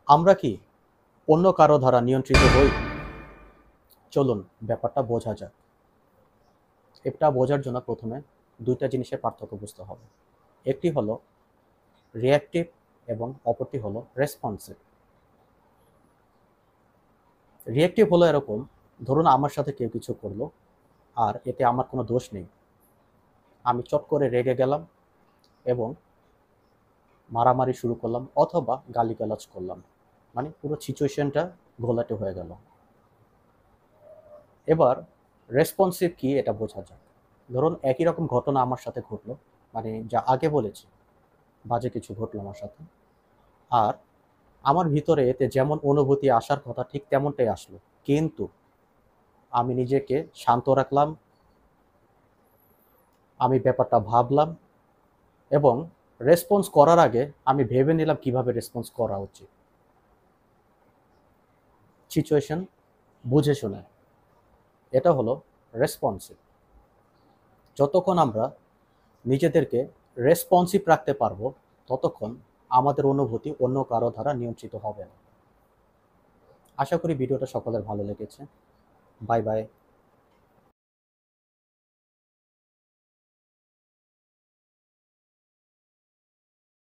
আমরা কি অন্য কারো দ্বারা নিয়ন্ত্রিত হই? চলুন ব্যাপারটা বোঝা যাক। এটা বোঝার জন্য প্রথমে দুইটা জিনিসের পার্থক্য বুঝতে হবে। একটি হলো রিঅ্যাক্টিভ এবং অপরটি হলো রেসপন্সিভ। রিঅ্যাক্টিভ হলো এরকম, ধরুন আমার সাথে কেউ কিছু করলো আর এতে আমার কোনো দোষ নেই। আমি চট করে রেগে গেলাম এবং মারামারি শুরু করলাম অথবা গালিগালাজ করলাম, মানে পুরো সিচুয়েশনটা ঘোলাটে হয়ে গেল। এবার রেসপন্সিভ কি এটা বোঝা যাক। ধরুন একই রকম ঘটনা আমার সাথে ঘটলো, মানে যা আগে বলেছি, বাজে কিছু ঘটলো আমার সাথে, আর আমার ভিতরে এতে যেমন অনুভূতি আসার কথা ঠিক তেমনটাই আসলো, কিন্তু আমি নিজেকে শান্ত রাখলাম, আমি ব্যাপারটা ভাবলাম এবং রেসপন্স করার আগে আমি ভেবে নিলাম কিভাবে রেসপন্স করা উচিত, সিচুয়েশন বুঝে শুনে। এটা হলো রেসপন্সিভ। যতক্ষণ আমরা নিজেদেরকে রেসপন্সিভ রাখতে পারবো ততক্ষণ আমাদের অনুভূতি অন্য কারো দ্বারা নিয়ন্ত্রিত হবে না। আশা করি ভিডিওটা সকলের ভালো লেগেছে। Bye bye.